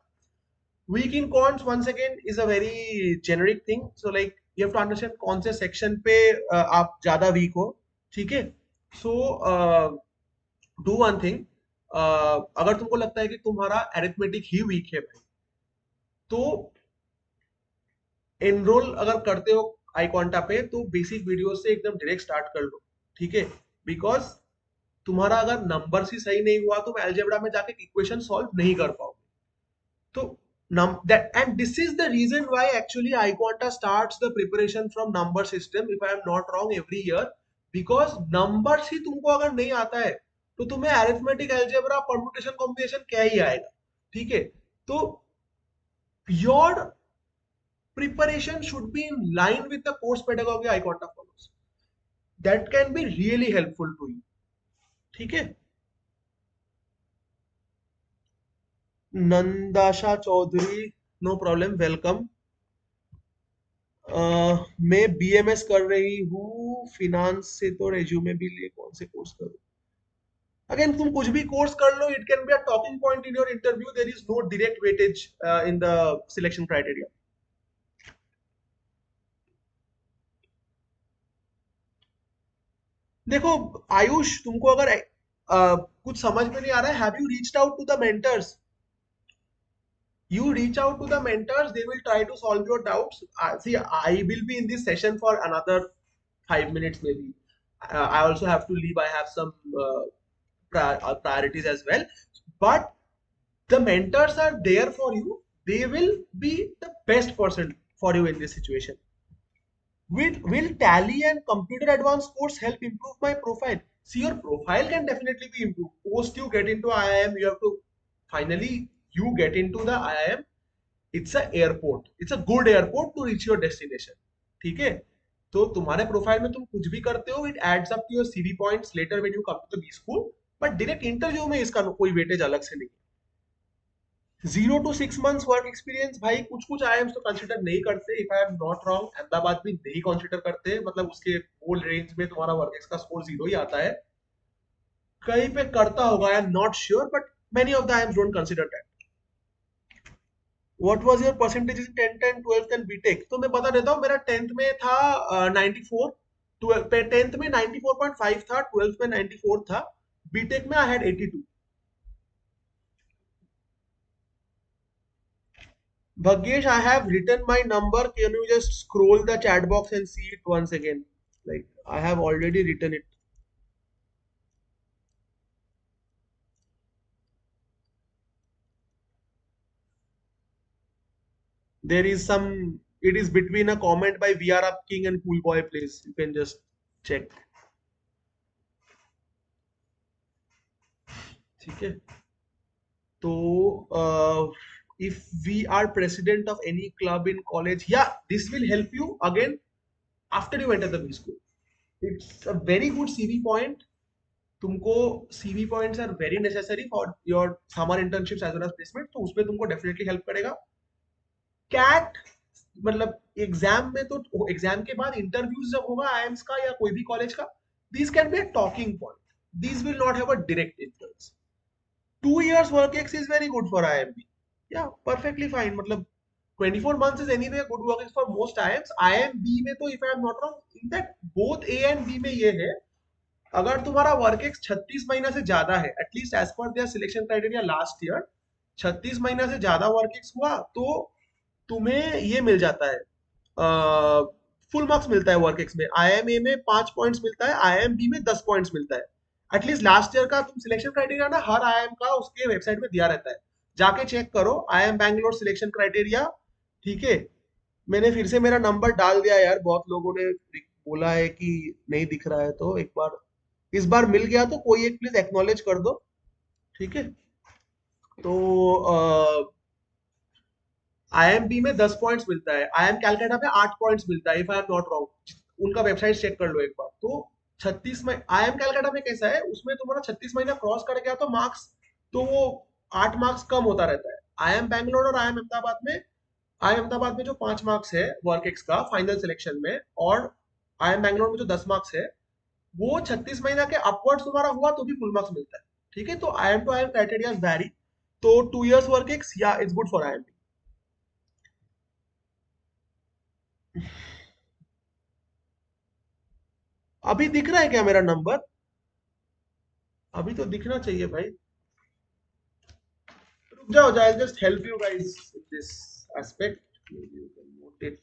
weak in quants once again is a very generic thing. So like you have to understand कौन से section पे आप ज़्यादा weak हो, ठीक है? So do one thing. अगर तुमको लगता है कि तुम्हारा arithmetic ही weak है भाई, तो एनरोल अगर करते हो iQuanta पे, तो बेसिक वीडियो से एकदम डायरेक्ट स्टार्ट कर लो, ठीक है? बिकॉज तुम्हारा अगर नंबर ही सही नहीं हुआ, तुम अलजेब्रा में जाके इक्वेशन सॉल्व नहीं कर पाओगे. So that, and this is the reason why actually iQuanta starts the preparation from number system, if I am not wrong, every year, because numbers ही तुमको अगर नहीं आता है, तो तुम्हें arithmetic, algebra, permutation, combination क्या ही आएगा, ठीक है? तो your preparation should be in line with the course pedagogy iQuanta follows. That can be really helpful to you, ठीक है? नंदाशा चौधरी, नो प्रॉब्लम, वेलकम. मैं बीएमएस कर रही हूँ फिनांस से, तो रेज्यूमे भी लिए कौन से कोर्स करूँ? अगेन तुम कुछ भी कोर्स कर लो, it can be a talking point in your interview. There is no direct weightage in the selection criteria. देखो आयुष, तुमको अगर कुछ समझ में नहीं आ रहा है, have you reached out to the mentors? You reach out to the mentors, they will try to solve your doubts. See, I will be in this session for another 5 minutes maybe. I also have to leave. I have some priorities as well. But The mentors are there for you. They will be the best person for you in this situation. Will Tally and Computer Advanced course help improve my profile? See, your profile can definitely be improved. Post you get into IIM, you have to finally you get into the IIM. It's a airport. It's a good airport to reach your destination. ठीक है? तो तुम्हारे profile में तुम कुछ भी करते हो, it adds up to your CV points later when you come to the B school. But direct interview में इसका कोई वेटेज अलग से नहीं. 0 to 6 months वर्क एक्सपीरियंस भाई कुछ कुछ आईएम्स तो कंसिडर नहीं करते. If I am not wrong Ahmedabad भी नहीं कंसिडर करते, मतलब उसके ओल्ड रेंज में तुम्हारा वर्क एक्स का स्कोर 0 ही आता है. कहीं पे करता होगा, I am not sure, but many of the IIMs don't consider that. What was your percentage in 10th and 12th and BTech? तो मैं बता देता हूँ. मेरा 10th में था 94, 10th में 94.5 था, 12th में 94 था, बीटेक में I had 82. Bhagyesh, I have written my number. Can you just scroll the chat box and see it once again? Like, I have already written it. There is some, it is between a comment by VR Up King and Cool Boy Plays. You can just check. ठीक है. तो if we are president of any club in college, yeah, this will help you again after you enter the B school. It's a very good CV point. तुमको CV points are very necessary for your summer internships as well as placement, तो उसमें तुमको definitely help करेगा. CAT मतलब exam में, तो exam के बाद इंटरव्यूज जब होगा आईएम्स का या कोई भी कॉलेज का, this can be a talking point. This will not have a direct influence. 2 years work ex is very good for IIMB. Yeah, perfectly fine. मतलब 24 months is anyway a good work ex for most IIMs. IIMB में तो if I am not wrong, in fact both A and B में ये है, अगर तुम्हारा work x 36 महीना से ज्यादा है, at least as per their selection criteria last year, 36 महीना से ज्यादा वर्क एक्स हुआ तो तुम्हें ये मिल जाता है, फुल मार्क्स मिलता है वर्क एक्स में. आईएमए में 5 पॉइंट्स मिलता है, आईएमबी में 10 पॉइंट्स मिलता है. एटलीस्ट लास्ट ईयर का तुम सिलेक्शन क्राइटेरिया ना हर आईएम का उसके वेबसाइट में दिया रहता है, जाके चेक करो. IIM Bangalore selection criteria. ठीक है. मैंने फिर से मेरा नंबर डाल दिया यार, बहुत लोगों ने बोला है कि नहीं दिख रहा है, तो एक बार इस बार मिल गया तो कोई एक प्लीज एक्नॉलेज कर दो. ठीक है. तो आईएमबी में 10 पॉइंट्स मिलता है, आईएम कैलकाटा में 8 पॉइंट्स मिलता है, if I am not wrong. उनका वेबसाइट चेक कर लो एक बार. तो 36 में आईएम कैलकाटा में कैसा है, उसमें तुम्हारा 36 महीना क्रॉस कर गया तो मार्क्स, तो वो 8 मार्क्स कम होता रहता है. आईएम बैंगलोर और आईएम अहमदाबाद में, आईएम अहमदाबाद में जो 5 मार्क्स है वर्क एक्स का फाइनल सिलेक्शन में, और आईएम बैंगलोर में जो 10 मार्क्स है, वो 36 महीना के अपवर्ड्स तुम्हारा हुआ तो भी फुल मार्क्स मिलता है. ठीक है. तो IIM to IIM criteria vary. तो 2 years वर्क एक्स, या इट्स गुड फॉर आईएम. अभी दिख रहा है क्या मेरा नंबर? अभी तो दिखना चाहिए भाई. रुक जाओ, I just help you guys in this aspect. You can note it.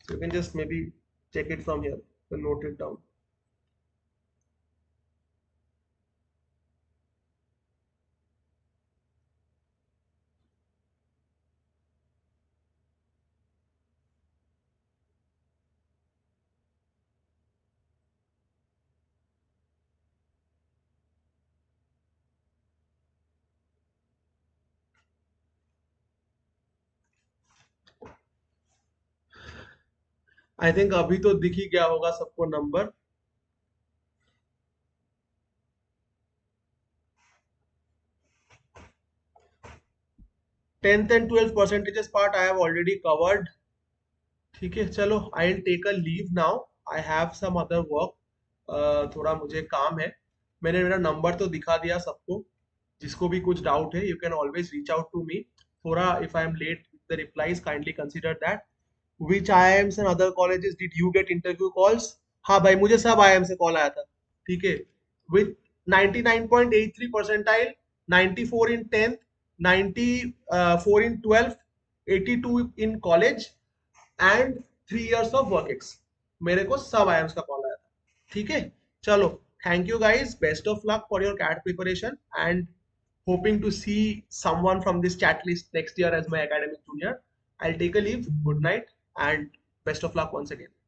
So you can just maybe check it from here and note it down. I think अभी तो दिख ही गया होगा सबको number. 10th and 12th percentages part I have already covered. ठीक है. चलो, I will take a leave now. I have some other work. थोड़ा मुझे काम है. मैंने मेरा नंबर तो दिखा दिया सबको. जिसको भी कुछ डाउट है, you can always reach out to me. थोड़ा if I am late the replies, kindly consider that. Which IIMs and other colleges did you get interview calls? हाँ भाई, मुझे सब IIM से कॉल आया था. ठीक है. With 99.83 percentile, 94 in 10th, 94 in 12th, 82 in college, and 3 years of work ex. मेरे को सब आईएम्स का कॉल आया था। ठीक है, चलो, thank you guys, best of luck for your CAT preparation, and hoping to see someone from this chat list next year as my academic junior. I'll take a leave. Good night and best of luck once again.